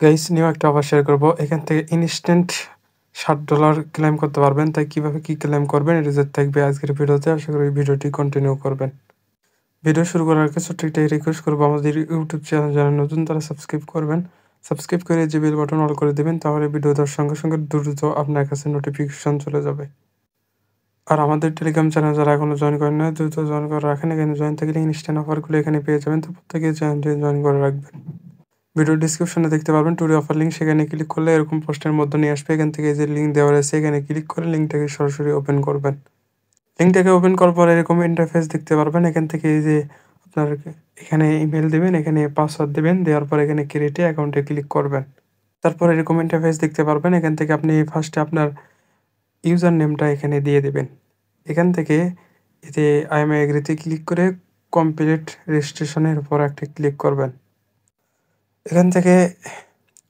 Guys new একটা offer share করবো। এখান থেকে ইনস্ট্যান্ট $60 ক্লেম করতে পারবেন। তাই কিভাবে কি ক্লেম করবেন এটা যে থাকবে আজকের ভিডিওতে। আশা করি ভিডিওটি কন্টিনিউ করবেন। ভিডিও শুরু করার আগে ছোট্ট একটা রিকোয়েস্ট করবো, আমাদের ইউটিউব চ্যানেল যারা নতুন তারা সাবস্ক্রাইব করবেন। সাবস্ক্রাইব করে যে বেল বাটন অল করে দেবেন, তাহলে ভিডিও দেওয়ার সঙ্গে সঙ্গে দ্রুত আপনার কাছে নোটিফিকেশন চলে যাবে। আর আমাদের টেলিগ্রাম চ্যানেল যারা এখনো জয়েন করেন না, দ্রুত জয়েন করে রাখেন। এখানে জয়েন থাকলে ইনস্ট্যান্ট অফারগুলো এখানে পেয়ে যাবেন, তো প্রত্যেকে চ্যানেলটি জয়েন করে রাখবেন। ভিডিও ডিসক্রিপশনে দেখতে পারবেন টুডে অফার লিঙ্ক, সেখানে ক্লিক করলে এরকম পোস্টের মধ্যে নিয়ে আসবে। এখান থেকে যে লিঙ্ক দেওয়া রয়েছে এখানে ক্লিক করে লিঙ্কটাকে সরাসরি ওপেন করবেন। লিঙ্কটাকে ওপেন করার পর এরকম ইন্টারফেস দেখতে পারবেন। এখান থেকে এই যে আপনার এখানে ইমেল দেবেন, এখানে পাসওয়ার্ড দেবেন, দেওয়ার পর এখানে ক্রিয়েটে অ্যাকাউন্টে ক্লিক করবেন। তারপর এরকম ইন্টারফেস দেখতে পারবেন। এখান থেকে আপনি ফার্স্টে আপনার ইউজার নেমটা এখানে দিয়ে দেবেন। এখান থেকে এই যে আই এম এগ্রিতে ক্লিক করে কমপ্লিট রেজিস্ট্রেশনের উপর একটা ক্লিক করবেন। এখান থেকে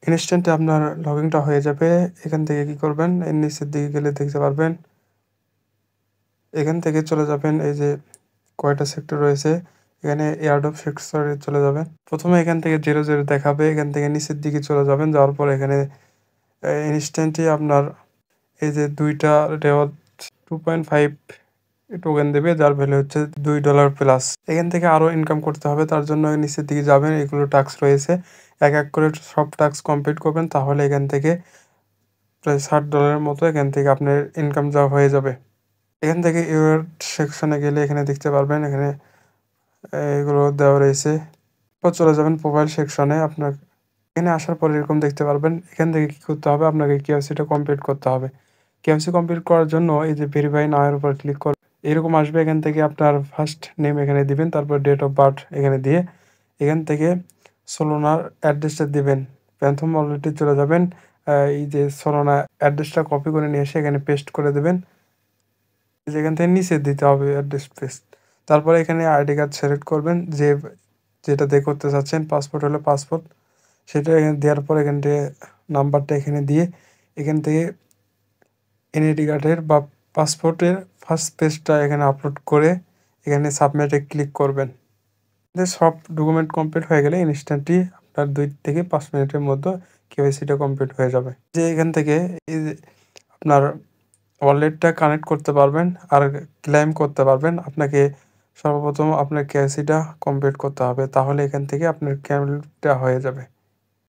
ইনস্ট্যান্টে আপনার লগইনটা হয়ে যাবে। এখান থেকে কি করবেন, এর নিচের দিকে গেলে দেখতে পারবেন। এখান থেকে চলে যাবেন, এই যে কয়টা সেক্টর রয়েছে এখানে এয়ারড্রপ সেক্টরে চলে যাবেন। প্রথমে এখান থেকে 00 দেখাবে, এখান থেকে নিচের দিকে চলে যাবেন। যাওয়ার পর এখানে ইনস্ট্যান্টই আপনার এই যে দুইটা রেওয়ার্ড 2.5 টোকেন দেবে, যার ভ্যালু হচ্ছে $2 প্লাস। এখান থেকে আরও ইনকাম করতে হবে, তার জন্য নিচের দিকে যাবেন। এগুলো টাস্ক রয়েছে, এক এক করে সব টাস্ক কমপ্লিট করবেন, তাহলে এখান থেকে প্রায় $60 মতো এখান থেকে আপনার ইনকাম যা হয়ে যাবে। এখান থেকে ইউর সেকশনে গেলে এখানে দেখতে পারবেন, এখানে এগুলো দেওয়া রয়েছে। এরপর চলে যাবেন প্রোফাইল সেকশনে। আপনার এখানে আসার পর এরকম দেখতে পারবেন। এখান থেকে কী করতে হবে, আপনাকে কেওয়াইসিটা কমপ্লিট করতে হবে। কেওয়াইসি কমপ্লিট করার জন্য এই যে ভেরিফাই নাও এর উপর ক্লিক করবেন। এরকম আসবে, এখান থেকে আপনার ফার্স্ট নেম এখানে দিবেন, তারপর ডেট অফ বার্থ এখানে দিয়ে এখান থেকে সোলোনার অ্যাড্রেসটা দিবেন। প্রথম অলরেডি চলে যাবেন, এই যে সোলোনা অ্যাড্রেসটা কপি করে নিয়ে এসে এখানে পেস্ট করে দেবেন। যেখান থেকে নিচে দিতে হবে অ্যাড্রেস পেস্ট। তারপরে এখানে আইডি কার্ড সিলেক্ট করবেন, যেটা দিয়ে করতে চাচ্ছেন। পাসপোর্ট হলে পাসপোর্ট, সেটা এখানে দেওয়ার পর এখান থেকে নাম্বারটা এখানে দিয়ে এখান থেকে এনআইডি কার্ডের বা পাসপোর্টের ফার্স্ট পেজটা এখানে আপলোড করে এখানে সাবমিটে ক্লিক করবেন। সব ডকুমেন্ট কমপ্লিট হয়ে গেলে ইনস্ট্যান্টলি আপনার 2 থেকে 5 মিনিটের মধ্যে কেওয়াইসিটা কমপ্লিট হয়ে যাবে। যে এখান থেকে এই যে আপনার ওয়ালেটটা কানেক্ট করতে পারবেন আর ক্লেম করতে পারবেন। আপনাকে সর্বপ্রথম আপনার কেওয়াইসিটা কমপ্লিট করতে হবে, তাহলে এখান থেকে আপনার ক্লেমটা হয়ে যাবে।